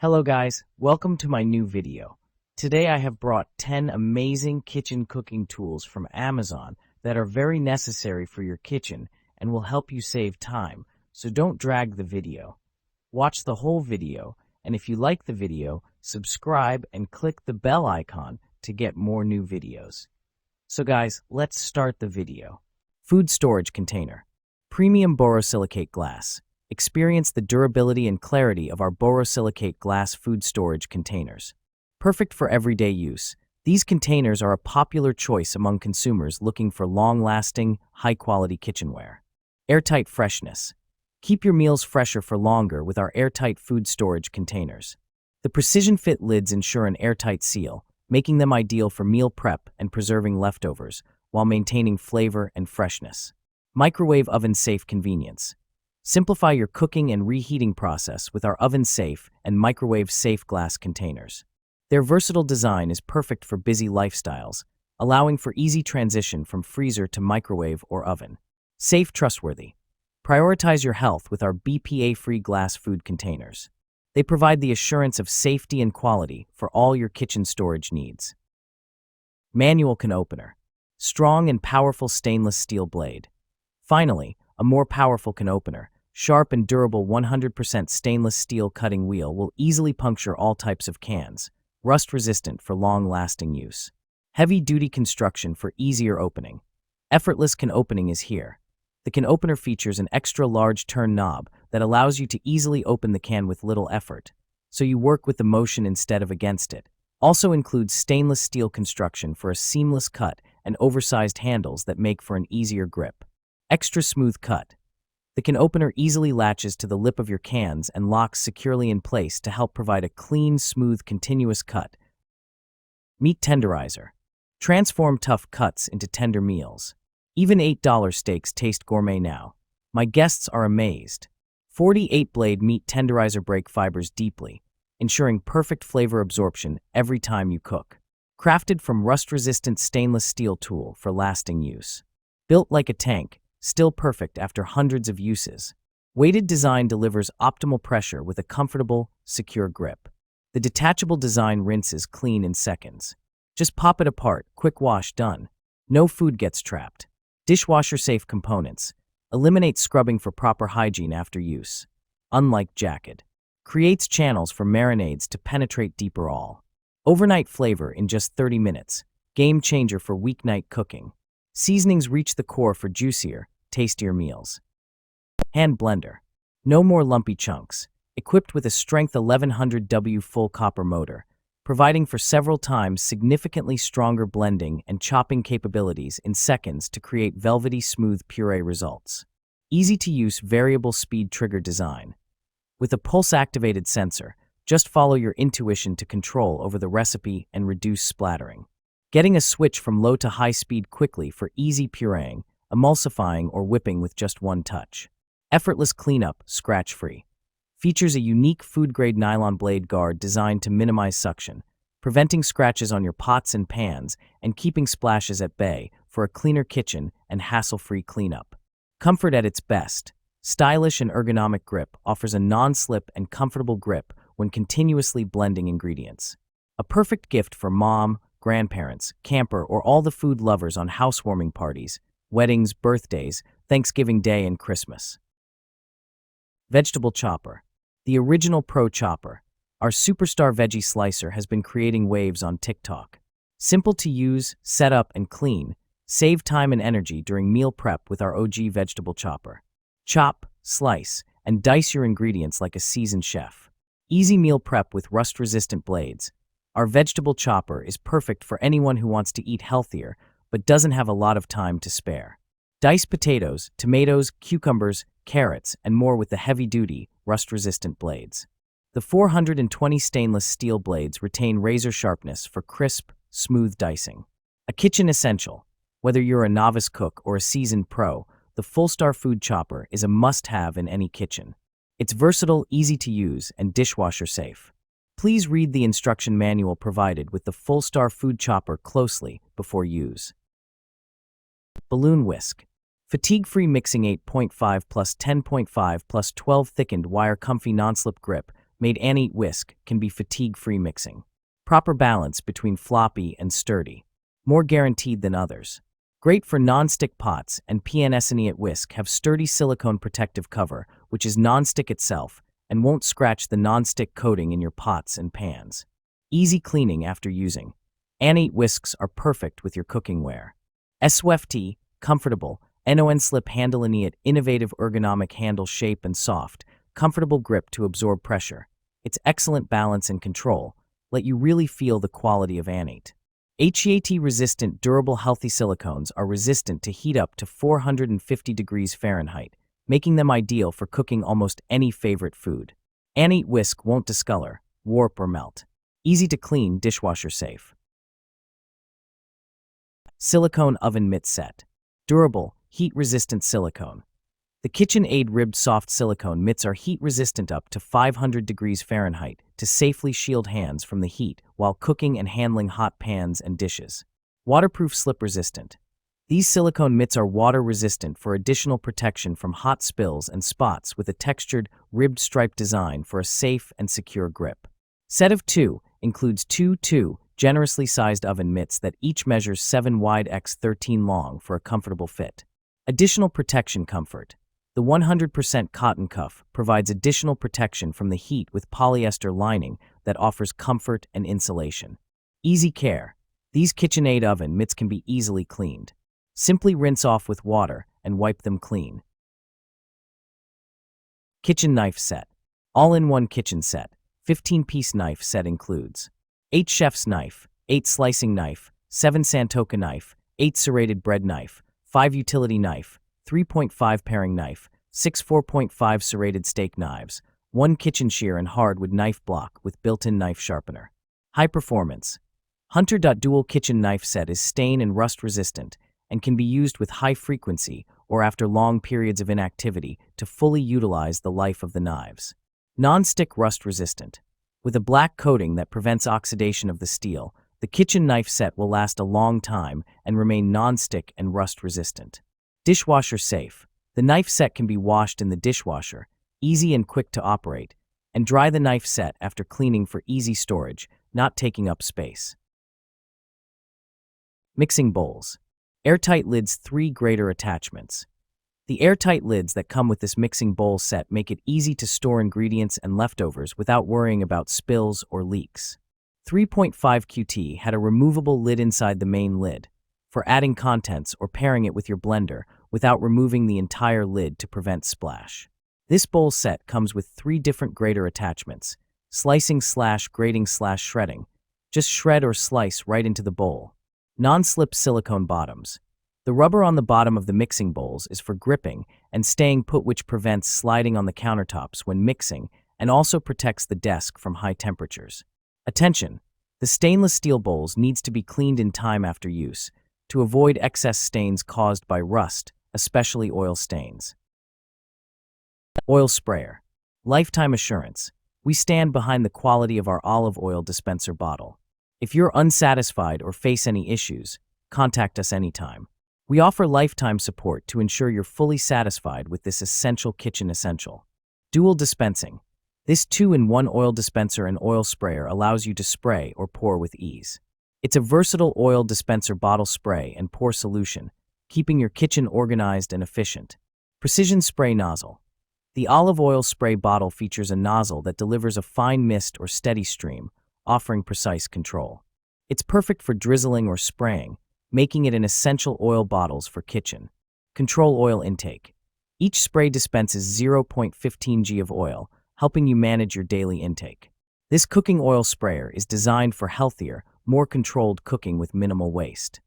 Hello guys, welcome to my new video. Today I have brought 10 amazing kitchen cooking tools from Amazon that are very necessary for your kitchen and will help you save time, so don't drag the video. Watch the whole video, and if you like the video, subscribe and click the bell icon to get more new videos. So guys, let's start the video. Food storage container. Premium borosilicate glass. Experience the durability and clarity of our borosilicate glass food storage containers. Perfect for everyday use, these containers are a popular choice among consumers looking for long-lasting, high-quality kitchenware. Airtight freshness. Keep your meals fresher for longer with our airtight food storage containers. The precision-fit lids ensure an airtight seal, making them ideal for meal prep and preserving leftovers, while maintaining flavor and freshness. Microwave oven-safe convenience. Simplify your cooking and reheating process with our oven-safe and microwave-safe glass containers. Their versatile design is perfect for busy lifestyles, allowing for easy transition from freezer to microwave or oven. Safe, trustworthy. Prioritize your health with our BPA-free glass food containers. They provide the assurance of safety and quality for all your kitchen storage needs. Manual can opener. Strong and powerful stainless steel blade. Finally, a more powerful can opener. Sharp and durable 100% stainless steel cutting wheel will easily puncture all types of cans, rust-resistant for long-lasting use. Heavy-duty construction for easier opening. Effortless can opening is here. The can opener features an extra large turn knob that allows you to easily open the can with little effort, so you work with the motion instead of against it. Also includes stainless steel construction for a seamless cut and oversized handles that make for an easier grip. Extra smooth cut. The can opener easily latches to the lip of your cans and locks securely in place to help provide a clean, smooth, continuous cut. Meat Tenderizer. Transform tough cuts into tender meals. Even $8 steaks taste gourmet now. My guests are amazed. 48-blade meat tenderizer break fibers deeply, ensuring perfect flavor absorption every time you cook. Crafted from rust-resistant stainless steel tool for lasting use. Built like a tank, still perfect after hundreds of uses. Weighted design delivers optimal pressure with a comfortable, secure grip. The detachable design rinses clean in seconds. Just pop it apart, quick wash, done. No food gets trapped. Dishwasher-safe components. Eliminate scrubbing for proper hygiene after use. Unlike jacket. Creates channels for marinades to penetrate deeper all. Overnight flavor in just 30 minutes. Game changer for weeknight cooking. Seasonings reach the core for juicier, tastier meals. Hand blender. No more lumpy chunks. Equipped with a strength 1100W full copper motor, providing for several times significantly stronger blending and chopping capabilities in seconds to create velvety smooth puree results. Easy-to-use variable speed trigger design. With a pulse-activated sensor, just follow your intuition to control over the recipe and reduce splattering. Getting a switch from low to high speed quickly for easy pureeing, emulsifying, or whipping with just one touch. Effortless cleanup, scratch-free. Features a unique food-grade nylon blade guard designed to minimize suction, preventing scratches on your pots and pans and keeping splashes at bay for a cleaner kitchen and hassle-free cleanup. Comfort at its best. Stylish and ergonomic grip offers a non-slip and comfortable grip when continuously blending ingredients. A perfect gift for mom, grandparents, camper, or all the food lovers on housewarming parties, weddings, birthdays, Thanksgiving Day, and Christmas. Vegetable chopper. The original pro chopper. Our superstar veggie slicer has been creating waves on TikTok. Simple to use, set up, and clean. Save time and energy during meal prep with our OG vegetable chopper. Chop, slice, and dice your ingredients like a seasoned chef. Easy meal prep with rust-resistant blades. Our vegetable chopper is perfect for anyone who wants to eat healthier but doesn't have a lot of time to spare. Dice potatoes, tomatoes, cucumbers, carrots, and more with the heavy-duty, rust-resistant blades. The 420 stainless steel blades retain razor sharpness for crisp, smooth dicing. A kitchen essential. Whether you're a novice cook or a seasoned pro, the Full-Star Food Chopper is a must-have in any kitchen. It's versatile, easy to use, and dishwasher-safe. Please read the instruction manual provided with the Full-Star Food Chopper closely before use. Balloon whisk. Fatigue-free mixing 8.5 plus 10.5 plus 12 thickened wire comfy non-slip grip made Annie's whisk can be fatigue-free mixing. Proper balance between floppy and sturdy. More guaranteed than others. Great for non-stick pots, and PNS whisk have sturdy silicone protective cover, which is non-stick itself and won't scratch the non-stick coating in your pots and pans. Easy cleaning after using. Annie whisks are perfect with your cooking ware. SWFT, comfortable, non-slip handle innovative ergonomic handle shape and soft, comfortable grip to absorb pressure. Its excellent balance and control let you really feel the quality of Annie. HEAT-resistant durable healthy silicones are resistant to heat up to 450 degrees Fahrenheit, making them ideal for cooking almost any favorite food. Annie whisk won't discolor, warp or melt. Easy to clean, dishwasher safe. Silicone oven mitt set. Durable, heat-resistant silicone. The KitchenAid ribbed soft silicone mitts are heat-resistant up to 500 degrees Fahrenheit to safely shield hands from the heat while cooking and handling hot pans and dishes. Waterproof slip-resistant. These silicone mitts are water-resistant for additional protection from hot spills and spots with a textured, ribbed stripe design for a safe and secure grip. Set of 2 includes two generously sized oven mitts that each measures 7 wide x 13 long for a comfortable fit. Additional protection comfort. The 100% cotton cuff provides additional protection from the heat with polyester lining that offers comfort and insulation. Easy care. These KitchenAid oven mitts can be easily cleaned. Simply rinse off with water and wipe them clean. Kitchen knife set. All-in-one kitchen set. 15-piece knife set includes 8 chef's knife, 8 slicing knife, 7 Santoka knife, 8 serrated bread knife, 5 utility knife, 3.5 paring knife, 6 4.5 serrated steak knives, 1 kitchen shear and hardwood knife block with built-in knife sharpener. High performance. Hunter Dual Kitchen Knife Set is stain and rust resistant and can be used with high frequency or after long periods of inactivity to fully utilize the life of the knives. Non-stick rust resistant. With a black coating that prevents oxidation of the steel, the kitchen knife set will last a long time and remain non-stick and rust resistant. Dishwasher safe. The knife set can be washed in the dishwasher, easy and quick to operate, and dry the knife set after cleaning for easy storage, not taking up space. Mixing bowls. Airtight lids 3 greater attachments. The airtight lids that come with this mixing bowl set make it easy to store ingredients and leftovers without worrying about spills or leaks. 3.5 QT had a removable lid inside the main lid for adding contents or pairing it with your blender without removing the entire lid to prevent splash. This bowl set comes with 3 different grater attachments: slicing / grating / shredding. Just shred or slice right into the bowl. Non-slip silicone bottoms. The rubber on the bottom of the mixing bowls is for gripping and staying put, which prevents sliding on the countertops when mixing and also protects the desk from high temperatures. Attention! The stainless steel bowls needs to be cleaned in time after use to avoid excess stains caused by rust, especially oil stains. Oil sprayer. Lifetime assurance. We stand behind the quality of our olive oil dispenser bottle. If you're unsatisfied or face any issues, contact us anytime. We offer lifetime support to ensure you're fully satisfied with this essential kitchen essential. Dual dispensing. This 2-in-1 oil dispenser and oil sprayer allows you to spray or pour with ease. It's a versatile oil dispenser bottle spray and pour solution, keeping your kitchen organized and efficient. Precision spray nozzle. The olive oil spray bottle features a nozzle that delivers a fine mist or steady stream, offering precise control. It's perfect for drizzling or spraying, making it an essential oil bottles for kitchen. Control oil intake. Each spray dispenses 0.15 g of oil, helping you manage your daily intake. This cooking oil sprayer is designed for healthier, more controlled cooking with minimal waste.